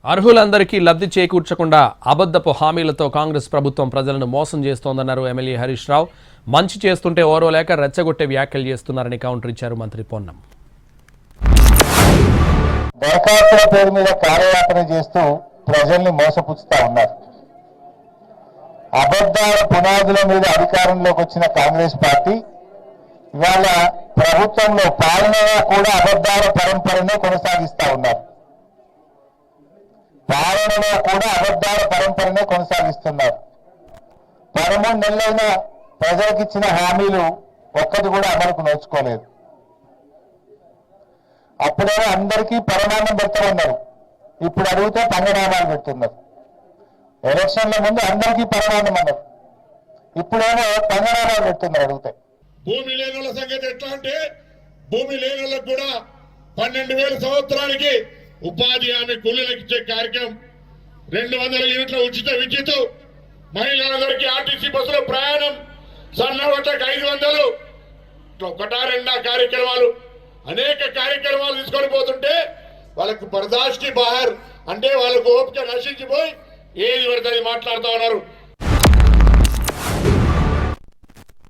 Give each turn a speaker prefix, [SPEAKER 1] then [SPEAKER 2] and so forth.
[SPEAKER 1] అర్హులందరికీ లబ్ధి చేకూర్చకుండా అబద్ధపు హామీలతో కాంగ్రెస్ ప్రభుత్వం ప్రజలను మోసం చేస్తోందన్నారు ఎమ్మెల్యే హరీష్ రావు. మంచి చేస్తుంటే ఓరోలేక రెచ్చగొట్టే వ్యాఖ్యలు చేస్తున్నారని కౌంటర్ ఇచ్చారు మంత్రి పొన్నం.
[SPEAKER 2] దరఖాస్తుల పేరు మీద కార్యయాత్ర చేస్తూ ప్రజల్ని మోసపుచ్చుతా ఉన్నారు. అబద్ధాల పునాదుల మీద అధికారంలోకి వచ్చిన కాంగ్రెస్ పార్టీ ఇవాళ ప్రభుత్వంలో పాలనగా కూడా అబద్ధాల పరంపరనే కొనసాగిస్తా ఉన్నారు. పాలనలో కూడా అబద్ధాల పరంపరనే కొనసాగిస్తున్నారు. 13 నెలలైన ప్రజలకు ఇచ్చిన హామీలు ఒక్కటి కూడా అమలుకు నోచుకోలేదు. అప్పుడేమో అందరికీ పరమాన్నం పెడతామన్నారు, ఇప్పుడు అడిగితే పంగనామాలు పెడుతున్నారు. ఎలక్షన్ల ముందు అందరికీ పరమాన్నం అన్నారు, ఇప్పుడేమో పంగనామాలు పెడుతున్నారు అడిగితే.
[SPEAKER 3] భూమి లేనుల సంగతి ఎట్లా అంటే, భూమి లేనులకు కూడా 12,000 సంవత్సరానికి ఉపాధి హామీ కూలీలకు ఇచ్చే కార్యక్రమం, 200 యూనిట్ల ఉచిత విద్యుత్, మహిళలందరికీ ఆర్టీసీ బస్సులో ప్రయాణం, సన్నవట్లకు 500, ఒకటా రెండా కార్యక్రమాలు, అనేక కార్యక్రమాలు తీసుకొని పోతుంటే వాళ్ళకు బర్దాష్కి బహార్ అంటే వాళ్ళకు ఓపిక నశించిపోయి ఏది పడితే మాట్లాడుతూ ఉన్నారు.